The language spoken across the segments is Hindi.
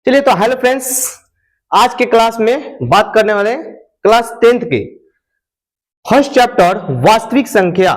चलिए तो हेलो फ्रेंड्स, आज के क्लास में बात करने वाले क्लास 10th के फर्स्ट चैप्टर वास्तविक संख्या।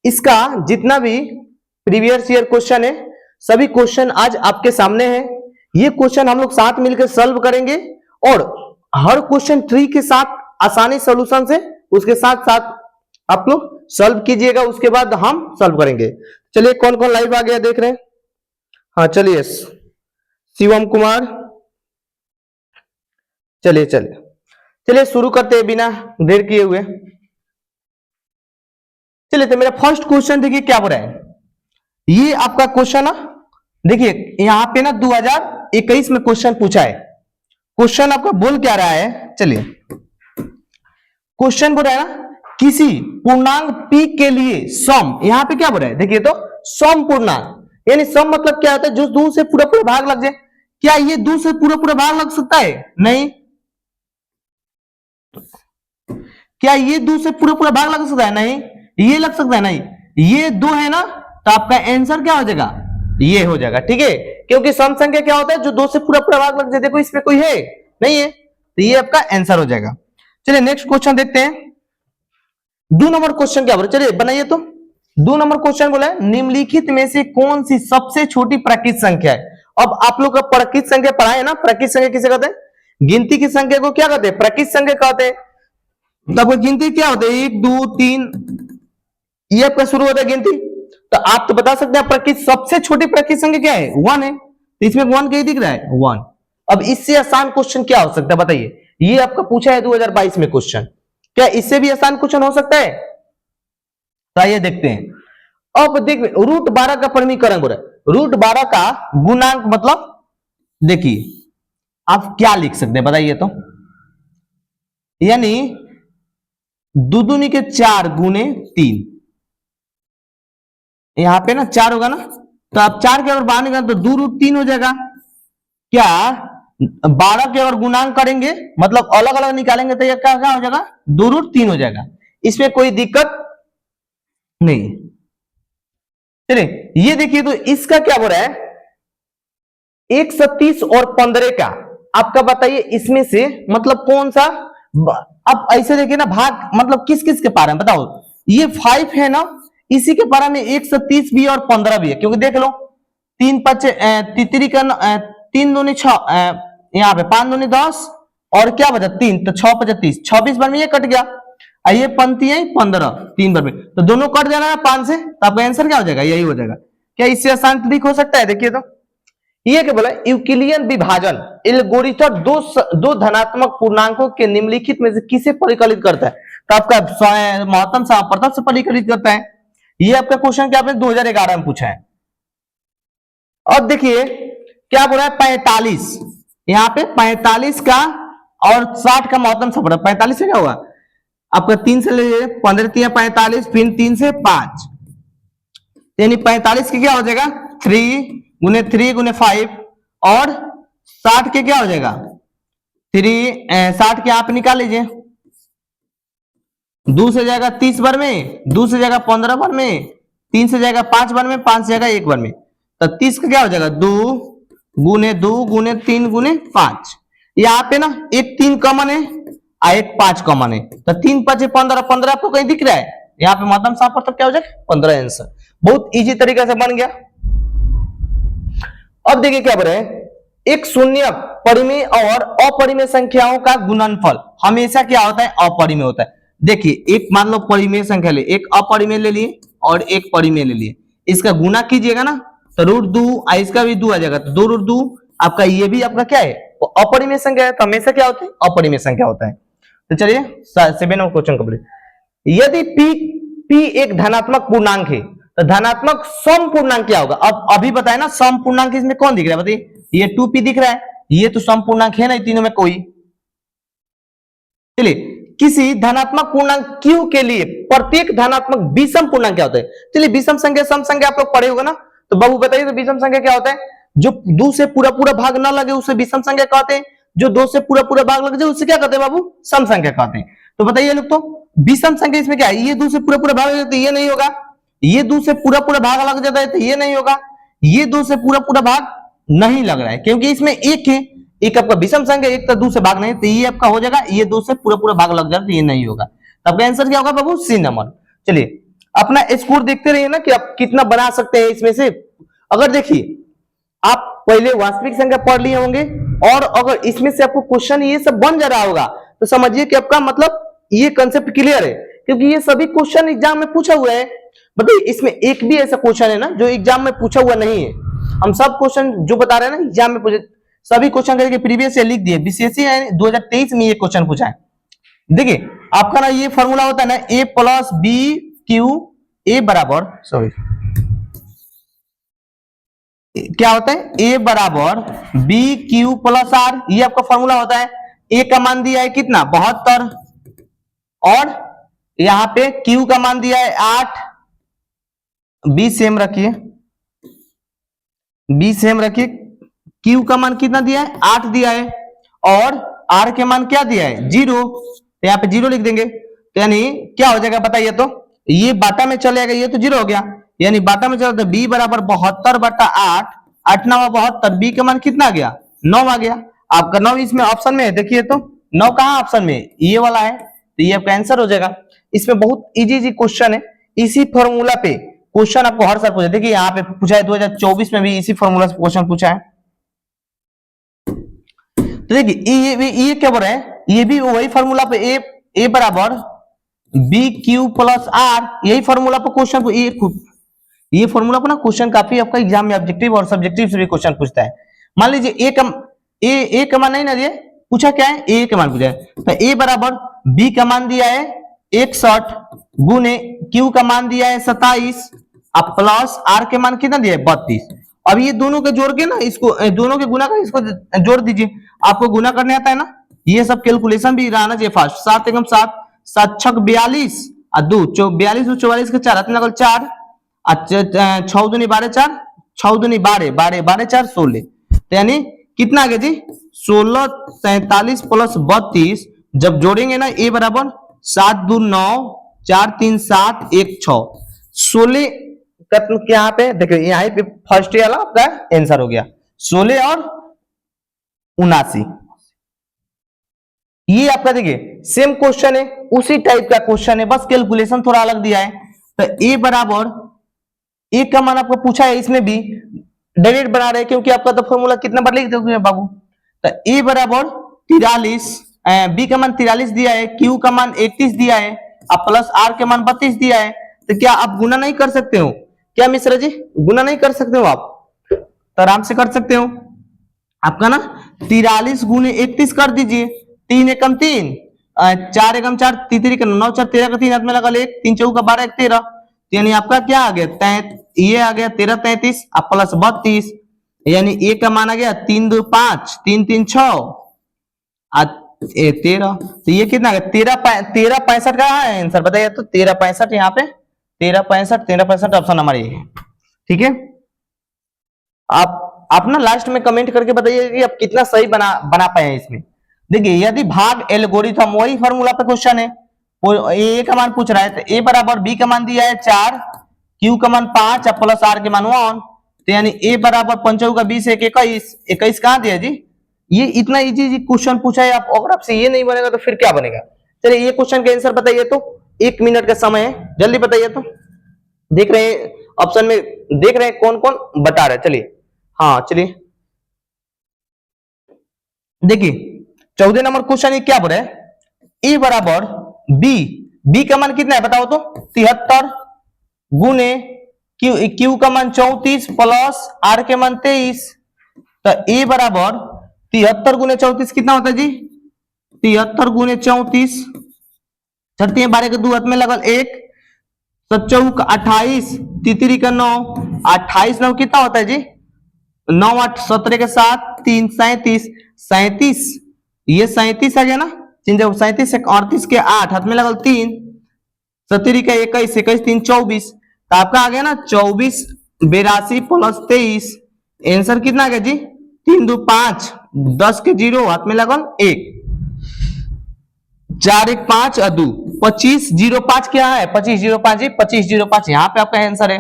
इसका जितना भी प्रीवियस ईयर क्वेश्चन है, सभी क्वेश्चन आज आपके सामने हैं। ये क्वेश्चन हम लोग साथ मिलकर सॉल्व करेंगे और हर क्वेश्चन ट्री के साथ आसानी सॉल्यूशन से उसके साथ साथ आप लोग सॉल्व कीजिएगा, उसके बाद हम सॉल्व करेंगे। चलिए कौन कौन लाइव आ गया देख रहे हैं? हाँ चलिए, शिवम कुमार, चलिए चलिए चलिए शुरू करते हैं बिना देर किए हुए। चलिए तो मेरा फर्स्ट क्वेश्चन देखिए क्या बोल रहा है। ये आपका क्वेश्चन है, देखिए यहां पे ना 2021 में क्वेश्चन पूछा है। क्वेश्चन आपका बोल क्या रहा है, चलिए क्वेश्चन बोल रहा है ना, किसी पूर्णांक p के लिए सम, यहां पे क्या बोल रहा है देखिए तो सम पूर्णांक, यानी सम मतलब क्या होता है, जो 2 से पूरा पूरा भाग लग जाए। क्या ये 2 से पूरा पूरा भाग लग सकता है? नहीं। क्या ये 2 से पूरा पूरा भाग लग सकता है? नहीं। ये लग सकता है? नहीं। ये 2 है ना, तो आपका आंसर क्या हो जाएगा? ये हो जाएगा, ठीक है। क्योंकि सम संख्या क्या होता है, जो 2 से पूरा पूरा भाग लग जाए। देखो इसमें कोई है नहीं है, तो ये आपका आंसर हो जाएगा। चलिए नेक्स्ट क्वेश्चन देखते हैं। 2 नंबर क्वेश्चन क्या बोला, चलिए बनाइए तो। 2 नंबर क्वेश्चन बोला है, निम्नलिखित में से कौन सी सबसे छोटी प्राकृत संख्या है? अब आप लोग का प्राकृत संख्या पढ़ा है ना, प्राकृत संख्या किसे कहते हैं? गिनती की संख्या को क्या कहते हैं? प्राकृत संख्या कहते हैं। तब गिनती क्या होता है? 1 2 3, ये आपका शुरू होता है गिनती। तो आप तो बता सकते हैं प्राकृत सबसे छोटी प्राकृत संख्या क्या है? 1 है। तो इसमें 1 क्या दिख रहा है? 1। अब इससे आसान क्वेश्चन क्या हो सकता है बताइए? ये आपका पूछा है 2022 में क्वेश्चन, क्या इससे भी आसान क्वेश्चन हो सकता है? तो आइए देखते हैं। अब देख रूट 12 का परिमीकरण बोल रहा है। रूट 12 का गुणांक मतलब देखिए आप क्या लिख सकते हैं बताइए तो, यानी 2 दूनी के 4 गुने 3, यहां पे ना 4 होगा ना, तो आप 4 के अगर बाहर निकालें तो 2 रूट 3 हो जाएगा। क्या 12 के अगर गुणांक करेंगे मतलब अलग अलग निकालेंगे तो ये क्या क्या हो जाएगा? 2 रूट 3 हो जाएगा। इसमें कोई दिक्कत नहीं। चलिए ये देखिए तो इसका क्या हो रहा है, 130 और 15 का आपका बताइए इसमें से मतलब कौन सा। अब ऐसे देखिए ना, भाग मतलब किस किस के पारा में बताओ। ये 5 है ना, इसी के पारा में 130 भी और 15 भी है, क्योंकि देख लो 3 5 तितरी का 3 दूनी 6, यहाँ पे 5 दूनी 10 और क्या बचा 3, तो 6 5 30, 26 बार में ये कट गया। ये पंक्ति है 15, 3 बार में, तो दोनों कट जाना है 5 से, तो आपका आंसर क्या हो जाएगा? यही हो जाएगा। क्या इससे आसान तरीका हो सकता है? देखिए तो ये क्या बोला, यूक्लिडियन विभाजन एल्गोरिथम दो धनात्मक पूर्णांकों के निम्नलिखित में से किसे परिकलित करता है? तो आपका महत्तम से अपवर्तक से परिकलित करता है। ये आपका क्वेश्चन क्या आपने 2011 में पूछा है। अब देखिए क्या बोला है, 45, यहाँ पे 45 का और 60 का महत्तम से 45 से क्या होगा आपका 3 से ले 15 3 45, फिर 3 से 5, यानी 45 की क्या हो जाएगा 3 गुने 3 गुने 5, और 60 के क्या हो जाएगा 60 के आप निकाल लीजिए। 2 से जाएगा 30 बार में, 2 से जाएगा 15 बार में, 3 से जाएगा 5 बार में, 5 से जाएगा 1 बार में, तो 30 का क्या हो जाएगा 2 गुने 3 गुने 5। यहाँ पे ना एक 3 कॉमन है और एक 5 कॉमन है, तो 3 5 15, 15 आपको कहीं दिख रहा है? यहाँ पे महत्तम से अपवर्तक क्या हो जाएगा 15 आंसर। बहुत इजी तरीका से बन गया। अब देखिए क्या बोल रहे हैं, एक शून्य परिमेय और अपरिमेय संख्याओं का गुणनफल हमेशा क्या होता है? अपरिमेय होता है। देखिए एक मान लो परिमेय संख्या ले, एक अपरिमेय ले लिए और एक परिमेय ले लिए, इसका गुना कीजिएगा ना तो रूट 2, इसका भी 2 आ जाएगा, तो 2 रूट 2 आपका, ये भी आपका क्या है? अपरिमेय संख्या है, तो हमेशा क्या होता है? अपरिमेय संख्या होता है। तो चलिए 7 नंबर क्वेश्चन कंप्लीट। यदि p एक धनात्मक पूर्णांक है तो धनात्मक सम पूर्णांक क्या होगा? अब अभी बताए ना सम पूर्णांक, इसमें कौन दिख रहा है बताइए? ये 2p दिख रहा है, ये तो सम पूर्णांक है ना तीनों में कोई। चलिए किसी धनात्मक पूर्णांक q के लिए प्रत्येक धनात्मक विषम पूर्णांक क्या होता है? चलिए विषम संख्या सम संख्या आप लोग पढ़े होगा ना, तो बाबू बताइए तो विषम संख्या क्या होता है? जो 2 से पूरा पूरा भाग ना लगे उसे विषम संख्या कहते हैं, जो 2 से पूरा पूरा भाग लग जाए उसे क्या कहते हैं बाबू? सम संख्या कहते हैं। तो बताइए लोग, तो विषम संख्या इसमें क्या है? ये 2 से पूरा पूरा भाग लग जाता है, ये नहीं होगा। ये 2 से पूरा पूरा भाग लग जाता है तो ये नहीं होगा। ये 2 से पूरा पूरा भाग नहीं लग रहा है, क्योंकि इसमें एक है, एक आपका विषम संख्या, एक तो 2 से भाग नहीं, तो ये आपका हो जाएगा, ये 2 से पूरा पूरा भाग लग जाए तो ये नहीं होगा। तो आपका आंसर क्या होगा बाबू? सी नंबर। चलिए अपना स्कोर देखते रहिए ना कि आप कितना बना सकते हैं इसमें से। अगर देखिए आप पहले वास्तविक संख्या पढ़ लिए होंगे और अगर इसमें से आपको क्वेश्चन ये सब बन जा रहा होगा तो समझिए कि आपका मतलब ये कंसेप्ट क्लियर है, क्योंकि ये सभी क्वेश्चन एग्जाम में पूछा हुआ है। बताइए इसमें एक भी ऐसा क्वेश्चन है ना जो एग्जाम में पूछा हुआ नहीं है। हम सब क्वेश्चन जो बता रहे हैं ना एग्जाम में पूछे, सभी क्वेश्चन करके प्रीवियस ईयर लिख दिए, बीसीएसई 2023 में ये क्वेश्चन पूछा है। देखिए आपका ना ये फॉर्मूला होता है ना ए प्लस बी क्यू ए बराबर, सॉरी क्या होता है, ए बराबर बी क्यू प्लस आर, ये आपका फॉर्मूला होता है। ए का मान दिया है कितना 72 और यहां पे क्यू का मान दिया है 8, बी सेम रखिए, बी सेम रखिए, क्यू का मान कितना दिया है 8 दिया है और आर के मान क्या दिया है 0, तो यहाँ पे 0 लिख देंगे। तो यानी क्या हो जाएगा बताइए, तो ये बाटा में चलेगा, ये तो 0 हो गया, यानी बाटा में चला तो बी बराबर 72/8, 8 9 72, बी का मान कितना आ गया 9 आ गया। आपका 9 इसमें ऑप्शन में है, देखिए तो 9 कहां ऑप्शन में, ये वाला है, तो ये आपका आंसर हो जाएगा। इसमें बहुत इजी क्वेश्चन है, इसी फॉर्मूला पे क्वेश्चन आपको हर साल पूछा, देखिए यहाँ पे पूछा है 2024 में भी इसी फॉर्मूला से क्वेश्चन पूछा है। तो देखिए ये क्या बोल रहा है, ये भी वही फॉर्मूला पे ए बराबर बी क्यू प्लस आर, यही फॉर्मूला पे क्वेश्चन, ये फॉर्मूला पर ना क्वेश्चन काफी आपका एग्जाम में ऑब्जेक्टिव और सब्जेक्टिव से भी क्वेश्चन पूछता है। मान लीजिए ए का मान नहीं ना दिए, पूछा क्या है ए का मान पूछा है, तो ए बराबर बी का मान दिया है 61 गुने क्यू का मान दिया है 27 अब प्लस आर के मान कितना दिया है 32। अब ये दोनों के जोड़ के ना इसको दोनों के गुना कर इसको जोड़ दीजिए, आपको गुना करने आता है ना, ये सब कैलकुलेशन भी रहना चाहिए फास्ट। 7 एकम 7, 7 छक 42 और 2 42 और 44 के 4 हाथ में लगल 4, 6 दूनी 12 4, 6 दूनी 12 12 12 4 16, तो यानी कितना आ गया जी 16 43 प्लस 32, जब जोड़ेंगे ना ए बराबर 7 2 9 4 3 7 1 6, 16 यहाँ पे देखिए, यहाँ पे फर्स्ट वाला आपका आंसर हो गया 16 और 79। ये आपका देखिए सेम क्वेश्चन है, उसी टाइप का क्वेश्चन है, बस कैलकुलेशन थोड़ा अलग दिया है। तो ए बराबर ए का मान आपको पूछा है, इसमें भी डायरेक्ट बना रहे हैं क्योंकि आपका तो फॉर्मूला कितना बार लिख दोगे बाबू। तो ए बराबर 43, बी का मान 43 दिया है, क्यू का मान 31 दिया है, अब प्लस आर के मान 32 दिया है। तो क्या आप गुना नहीं कर सकते हो क्या मिश्रा जी, गुना नहीं कर सकते हो आप? तो आराम से कर सकते हो। आपका ना 43 गुने 31 कर दीजिए, 3 एकम 3, 4 एकम 4, 3 का 9 4 13 का 3 हाथ में लगा 1, 3 4 का 12 1 13, यानी आपका क्या आ गया ये आ गया 13 33 अब प्लस 32, यानी ए का मान आ गया 3 2 5 3 3 6 13, तो ये कितना आ गया 13 65 का है आंसर बताइए, तो 13 65 यहाँ पे 13 65 ऑप्शन हमारा ये है। ठीक है, आप ना लास्ट में कमेंट करके बताइए कि आप कितना सही बना पाए हैं इसमें। देखिए यदि भाग एल्गोरिथम वही फॉर्मूला पे क्वेश्चन है, ए का मान पूछ रहा है, तो ए बराबर बी का मान दिया है 4, क्यू का मान 5 और प्लस आर के मान 1, तो यानी ए बराबर 5 का 20 21 21 कहाँ दिया जी। ये इतना इजी क्वेश्चन पूछा है, आप अगर आपसे ये नहीं बनेगा तो फिर क्या बनेगा। चलिए ये क्वेश्चन का आंसर बताइए, तो 1 मिनट का समय है, जल्दी बताइए। तो देख रहे हैं ऑप्शन में, देख रहे हैं कौन कौन बता रहे हैं। चलिए हाँ चलिए देखिए 14 नंबर क्वेश्चन ये क्या बोल रहा है, ए बराबर बी का मान कितना है बताओ तो 73 गुने क्यू का मान 34 प्लस आर के मान 23, तो ए बराबर 73 गुने 34 कितना होता है जी 73 गुने 34, 12 के 2 हाथ में लगल 1, 7 का 28, 3 का 9, 28 9 कितना होता है जी 9 8 17 के 7 3 37, ये 37 आ गया ना, 37 से 38 के 8 हाथ में लगल 3, 17 का 21 21 3 24, तो आपका आ गया ना 24 82 प्लस 23, आंसर कितना आ गया जी 3 2 5, 10 के 0 हाथ में लगल 1, 4 1 5 और 2 25 05 क्या है 25 05 जी 25 05 यहाँ पे आपका आंसर है।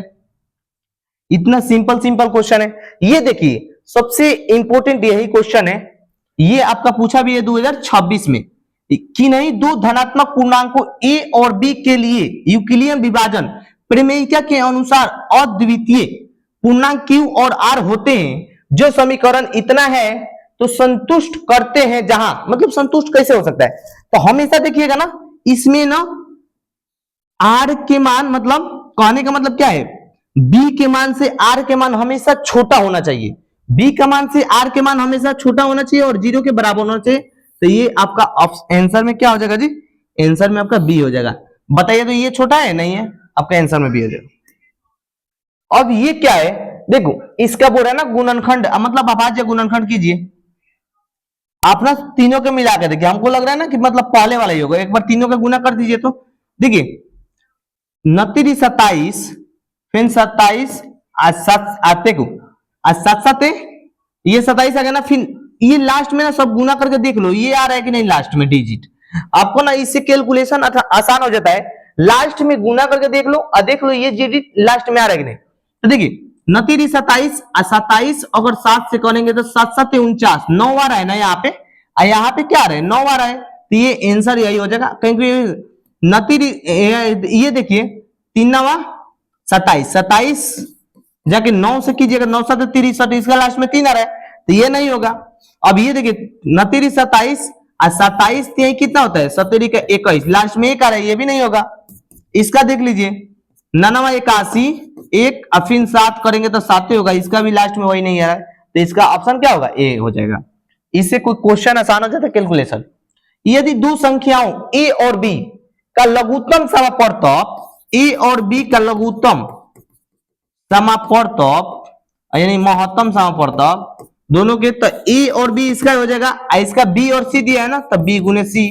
इतना सिंपल क्वेश्चन है। ये देखिए सबसे इंपॉर्टेंट यही क्वेश्चन है, ये आपका पूछा भी है 2026 में कि नहीं दो धनात्मक पूर्णांकों a और b के लिए यूक्लिडियन विभाजन प्रमेयिका के अनुसार अद्वितीय पूर्णांक q और r होते हैं, जो समीकरण इतना है तो संतुष्ट करते हैं, जहां मतलब संतुष्ट कैसे हो सकता है, तो हमेशा देखिएगा ना इसमें ना r के मान, मतलब कहने का मतलब क्या है, b के मान से r के मान हमेशा छोटा होना चाहिए, b का मान से r के मान हमेशा छोटा होना चाहिए और 0 के बराबर होना चाहिए। तो ये आपका आंसर में क्या हो जाएगा जी, आंसर में आपका बी हो जाएगा। बताइए तो ये छोटा है नहीं है, आपका आंसर में बी हो जाएगा। अब ये क्या है, देखो इसका बोल रहा है ना गुणनखंड, मतलब अभाज्य गुणनखंड कीजिए। आप ना तीनों के मिला के देखिए, हमको लग रहा है ना कि मतलब पहले वाला ही होगा, एक बार तीनों का गुना कर दीजिए तो देखिए 29 27 फिर 27 आते को सात सात ये 27 आ गया ना, फिर ये लास्ट में ना सब गुना करके देख लो ये आ रहा है कि नहीं लास्ट में डिजिट, आपको ना इससे कैलकुलेशन आसान हो जाता है। लास्ट में गुना करके देख लो और देख लो ये डिजिट लास्ट में आ रहा है कि नहीं। तो देखिए 29 27 27 अगर 7 से करेंगे तो 7 7 49 9 आ रहा है ना यहाँ पे, और यहाँ पे क्या आ रहा है 9 आ रहा है, तो ये आंसर यही हो जाएगा। क्योंकि ये देखिए 3 9 27 27 जाके 9 से कीजिएगा 9 7 63, इसका लास्ट में 3 आ रहा है तो ये नहीं होगा। अब ये देखिए 29 27 और 27 कितना होता है 17 का 21, लास्ट में 1 आ रहा है, ये भी नहीं होगा। इसका देख लीजिए 99 81 1 और फिर 7 करेंगे तो 7 ही होगा, इसका भी लास्ट में वही नहीं आ रहा है, तो इसका ऑप्शन क्या होगा ए हो जाएगा। इससे कोई क्वेश्चन आसान हो जाता है कैलकुलेशन। यदि दो संख्याओं a और b का लघुत्तम समापवर्तक, a और b का लघुत्तम समापवर्तक यानी महत्तम समापवर्तक दोनों के, तो a और b इसका हो जाएगा, इसका b और c दिया है ना तो b गुने c,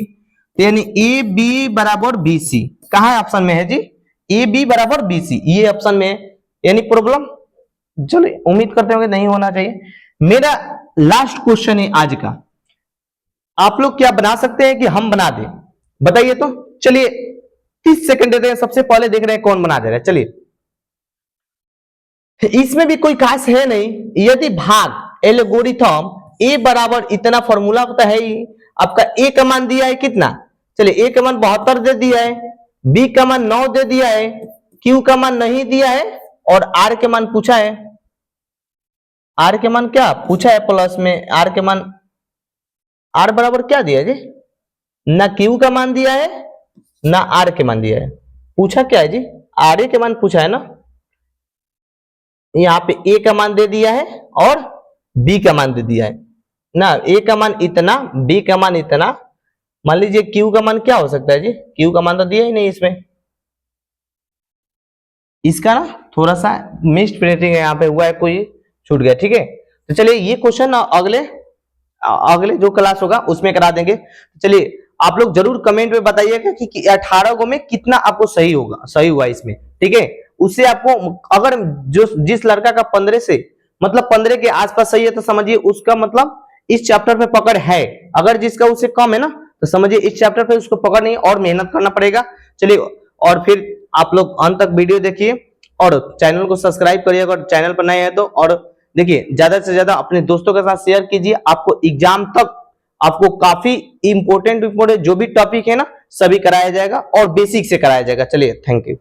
तो यानी ए बी बराबर बी सी। कहा है ऑप्शन में है जी ए बी बराबर बी सी, ये ऑप्शन में है। यानी प्रॉब्लम चलिए उम्मीद करते होंगे नहीं होना चाहिए। मेरा लास्ट क्वेश्चन है आज का, आप लोग क्या बना सकते हैं कि हम बना दें, बताइए तो। चलिए 30 सेकंड देते हैं, सबसे पहले देख रहे हैं कौन बना दे रहा है। चलिए इसमें भी कोई खास है नहीं, यदि भाग एल्गोरिथम ए बराबर इतना फॉर्मूला तो है ही, आपका ए का मान दिया है कितना, चलिए ए का मान 72 दे दिया है, बी का मान 9 दे दिया है, क्यू का मान नहीं दिया है और आर के मान पूछा है। आर के मान क्या पूछा है प्लस में, आर के मान आर बराबर क्या दिया है जी, ना क्यू का मान दिया है ना आर के मान दिया है, पूछा क्या है जी आर के मान पूछा है ना। यहाँ पे ए का मान दे दिया है और बी का मान दे दिया है ना, ए का मान इतना बी का मान इतना, मान लीजिए क्यू का मान क्या हो सकता है जी, क्यू का मान तो दिया ही नहीं इसमें, इसका ना थोड़ा सा मिस्ड प्रिंटिंग है यहाँ पे हुआ है, कोई छूट गया, ठीक है। तो चलिए ये क्वेश्चन अगले जो क्लास होगा उसमें करा देंगे। चलिए आप लोग जरूर कमेंट में बताइएगा कि 18 को में कितना आपको सही होगा, सही हुआ इसमें, ठीक है। उससे आपको अगर जिस लड़का का 15 से मतलब 15 के आसपास सही है तो समझिए उसका मतलब इस चैप्टर पे पकड़ है, अगर जिसका उससे कम है ना तो समझिए इस चैप्टर पे उसको पकड़ नहीं और मेहनत करना पड़ेगा। चलिए और फिर आप लोग अंत तक वीडियो देखिए और चैनल को सब्सक्राइब करिए अगर चैनल पर नए हैं तो, और देखिए ज्यादा से ज्यादा अपने दोस्तों के साथ शेयर कीजिए। आपको एग्जाम तक आपको काफी इंपॉर्टेंट जो भी टॉपिक है ना सभी कराया जाएगा और बेसिक से कराया जाएगा। चलिए थैंक यू।